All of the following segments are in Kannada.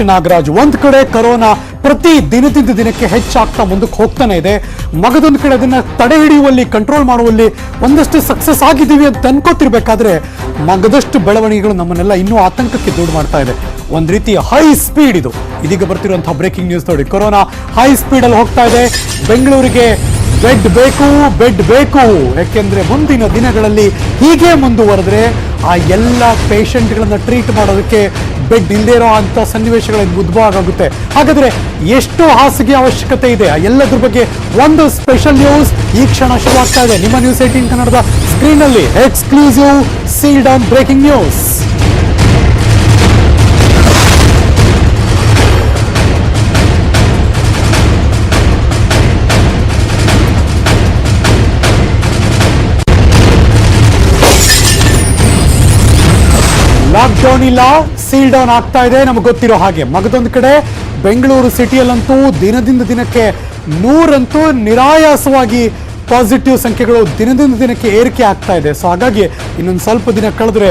ನಾಗರಾಜ್, ಒಂದ್ ಕಡೆ ಕೊರೋನಾ ಪ್ರತಿ ದಿನದಿಂದ ದಿನಕ್ಕೆ ಹೆಚ್ಚಾಗ್ತಾ ಮುಂದಕ್ಕೆ ಹೋಗ್ತಾನೆ ಇದೆ. ಮಗದೊಂದು ಕಡೆ ಅದನ್ನ ತಡೆ ಹಿಡಿಯುವಲ್ಲಿ, ಕಂಟ್ರೋಲ್ ಮಾಡುವಲ್ಲಿ ಒಂದಷ್ಟು ಸಕ್ಸಸ್ ಆಗಿದ್ದೀವಿ ಅಂತ ಅನ್ಕೋತಿರ್ಬೇಕಾದ್ರೆ ಮಗದಷ್ಟು ಬೆಳವಣಿಗೆಗಳು ನಮ್ಮನ್ನೆಲ್ಲ ಇನ್ನೂ ಆತಂಕಕ್ಕೆ ದೂರ ಮಾಡ್ತಾ ಇದೆ. ಒಂದ್ ರೀತಿ ಹೈ ಸ್ಪೀಡ್ ಇದು. ಇದೀಗ ಬರ್ತಿರುವಂತಹ ಬ್ರೇಕಿಂಗ್ ನ್ಯೂಸ್ ನೋಡಿ. ಕೊರೋನಾ ಹೈ ಸ್ಪೀಡ್ ಅಲ್ಲಿ ಹೋಗ್ತಾ ಇದೆ. ಬೆಂಗಳೂರಿಗೆ ಬೆಡ್ ಬೇಕು. ಯಾಕೆಂದ್ರೆ ಮುಂದಿನ ದಿನಗಳಲ್ಲಿ ಹೀಗೆ ಮುಂದುವರೆದ್ರೆ ಆ ಎಲ್ಲ ಪೇಷಂಟ್ಗಳನ್ನ ಟ್ರೀಟ್ ಮಾಡೋದಕ್ಕೆ ಬೆಡ್ ಇಲ್ಲದೆ ಇರೋ ಅಂತ ಸನ್ನಿವೇಶಗಳಿಂದ ಉದ್ಭವ ಆಗುತ್ತೆ. ಹಾಗಾದ್ರೆ ಎಷ್ಟು ಹಾಸಿಗೆ ಅವಶ್ಯಕತೆ ಇದೆ, ಎಲ್ಲದ್ರ ಬಗ್ಗೆ ಒಂದು ಸ್ಪೆಷಲ್ ನ್ಯೂಸ್ ಈ ಕ್ಷಣ ಶುರುವಾಗ್ತಾ ಇದೆ. ನಿಮ್ಮ ನ್ಯೂಸ್ 18 ಕನ್ನಡದ ಸ್ಕ್ರೀನ್ ಅಲ್ಲಿ exclusive sealed on breaking news. Lockdown ಇಲ್ಲ, ಸೀಲ್ ಡೌನ್ ಆಗ್ತಾ ಇದೆ. ನಮಗೆ ಗೊತ್ತಿರೋ ಹಾಗೆ ಮಗದೊಂದು ಕಡೆ ಬೆಂಗಳೂರು ಸಿಟಿಯಲ್ಲಂತೂ ದಿನದಿಂದ ದಿನಕ್ಕೆ 100 ನಿರಾಯಾಸವಾಗಿ ಪಾಸಿಟಿವ್ ಸಂಖ್ಯೆಗಳು ದಿನದಿಂದ ದಿನಕ್ಕೆ ಏರಿಕೆ ಆಗ್ತಾ ಇದೆ. ಸೊ ಹಾಗಾಗಿ ಇನ್ನೊಂದು ಸ್ವಲ್ಪ ದಿನ ಕಳೆದ್ರೆ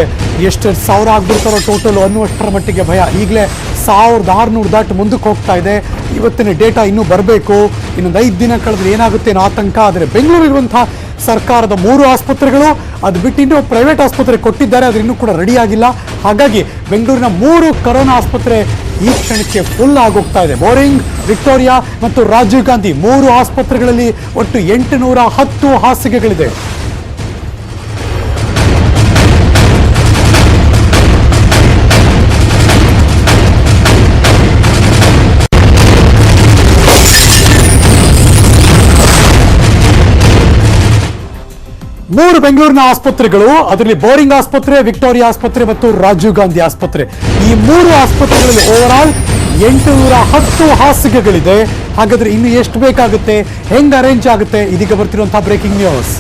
ಎಷ್ಟು ಸಾವಿರ ಆಗ್ಬಿಡ್ತಾರೋ ಟೋಟಲ್ ಅನ್ನುವಷ್ಟರ ಮಟ್ಟಿಗೆ ಭಯ. ಈಗಲೇ 1600 ದಾಟಿ ಮುಂದಕ್ಕೆ ಹೋಗ್ತಾ ಇದೆ. ಇವತ್ತಿನ ಡೇಟಾ ಇನ್ನೂ ಬರಬೇಕು. ಇನ್ನೊಂದು 5 ದಿನ ಕಳೆದ್ರೆ ಏನಾಗುತ್ತೆ ಅನ್ನೋ ಆತಂಕ. ಆದರೆ ಬೆಂಗಳೂರಿರುವಂತಹ ಸರ್ಕಾರದ 3 ಆಸ್ಪತ್ರೆಗಳು, ಅದು ಬಿಟ್ಟು ಇನ್ನೂ ಪ್ರೈವೇಟ್ ಆಸ್ಪತ್ರೆ ಕೊಟ್ಟಿದ್ದಾರೆ, ಅದು ಇನ್ನೂ ಕೂಡ ರೆಡಿ ಆಗಿಲ್ಲ. ಹಾಗಾಗಿ ಬೆಂಗಳೂರಿನ 3 ಕೊರೋನಾ ಆಸ್ಪತ್ರೆ ಈ ಕ್ಷಣಕ್ಕೆ ಫುಲ್ ಆಗೋಗ್ತಾ ಇದೆ. ಬೋರಿಂಗ್, ವಿಕ್ಟೋರಿಯಾ ಮತ್ತು ರಾಜೀವ್ ಗಾಂಧಿ 3 ಆಸ್ಪತ್ರೆಗಳಲ್ಲಿ ಒಟ್ಟು 810 ಹಾಸಿಗೆಗಳಿದೆ. ಮೂರು ಬೆಂಗಳೂರಿನ ಆಸ್ಪತ್ರೆಗಳು, ಅದರಲ್ಲಿ ಬೋರಿಂಗ್ ಆಸ್ಪತ್ರೆ, ವಿಕ್ಟೋರಿಯಾ ಆಸ್ಪತ್ರೆ ಮತ್ತು ರಾಜೀವ್ ಗಾಂಧಿ ಆಸ್ಪತ್ರೆ, ಈ 3 ಆಸ್ಪತ್ರೆಗಳಲ್ಲಿ ಓವರ್ ಆಲ್ 810 ಹಾಸಿಗೆಗಳಿದೆ. ಹಾಗಾದ್ರೆ ಇನ್ನು ಎಷ್ಟು ಬೇಕಾಗುತ್ತೆ, ಹೆಂಗ್ ಅರೇಂಜ್ ಆಗುತ್ತೆ? ಇದೀಗ ಬರ್ತಿರುವಂತಹ ಬ್ರೇಕಿಂಗ್ ನ್ಯೂಸ್.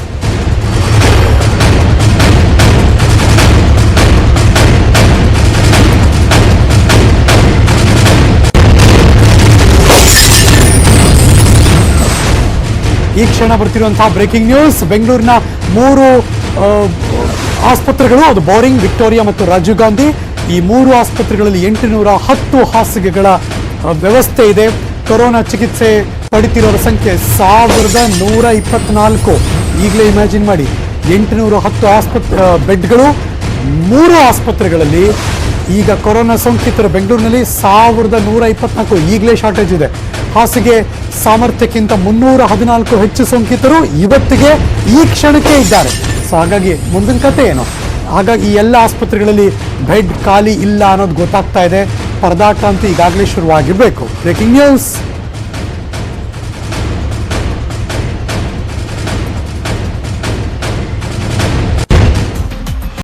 ಈ ಕ್ಷಣ ಬರ್ತಿರುವಂತಹ ಬ್ರೇಕಿಂಗ್ ನ್ಯೂಸ್. ಬೆಂಗಳೂರಿನ 3 ಆಸ್ಪತ್ರೆಗಳು, ಅದು ಬೋರಿಂಗ್, ವಿಕ್ಟೋರಿಯಾ ಮತ್ತು ರಾಜೀವ್ ಗಾಂಧಿ, ಈ 3 ಆಸ್ಪತ್ರೆಗಳಲ್ಲಿ 810 ಹಾಸಿಗೆಗಳ ವ್ಯವಸ್ಥೆ ಇದೆ. ಕೊರೋನಾ ಚಿಕಿತ್ಸೆ ಪಡಿತಿರೋರ ಸಂಖ್ಯೆ 1124. ಈಗಲೇ ಇಮ್ಯಾಜಿನ್ ಮಾಡಿ, 810 ಬೆಡ್ಗಳು 3 ಆಸ್ಪತ್ರೆಗಳಲ್ಲಿ. ಈಗ ಕೊರೋನಾ ಸೋಂಕಿತರು ಬೆಂಗಳೂರಿನಲ್ಲಿ 1124. ಈಗಲೇ ಶಾರ್ಟೇಜ್ ಇದೆ. ಹಾಸಿಗೆ ಸಾಮರ್ಥ್ಯಕ್ಕಿಂತ 314 ಹೆಚ್ಚು ಸೋಂಕಿತರು ಇವತ್ತಿಗೆ ಈ ಕ್ಷಣಕ್ಕೆ ಇದ್ದಾರೆ. ಸೊ ಹಾಗಾಗಿ ಮುಂದಿನ ಕತೆ ಏನು? ಹಾಗಾಗಿ ಈ ಎಲ್ಲ ಆಸ್ಪತ್ರೆಗಳಲ್ಲಿ ಬೆಡ್ ಖಾಲಿ ಇಲ್ಲ ಅನ್ನೋದು ಗೊತ್ತಾಗ್ತಾ ಇದೆ. ಪರದಾಟ ಅಂತೂ ಈಗಾಗಲೇ ಶುರುವಾಗಿರಬೇಕು. Breaking news.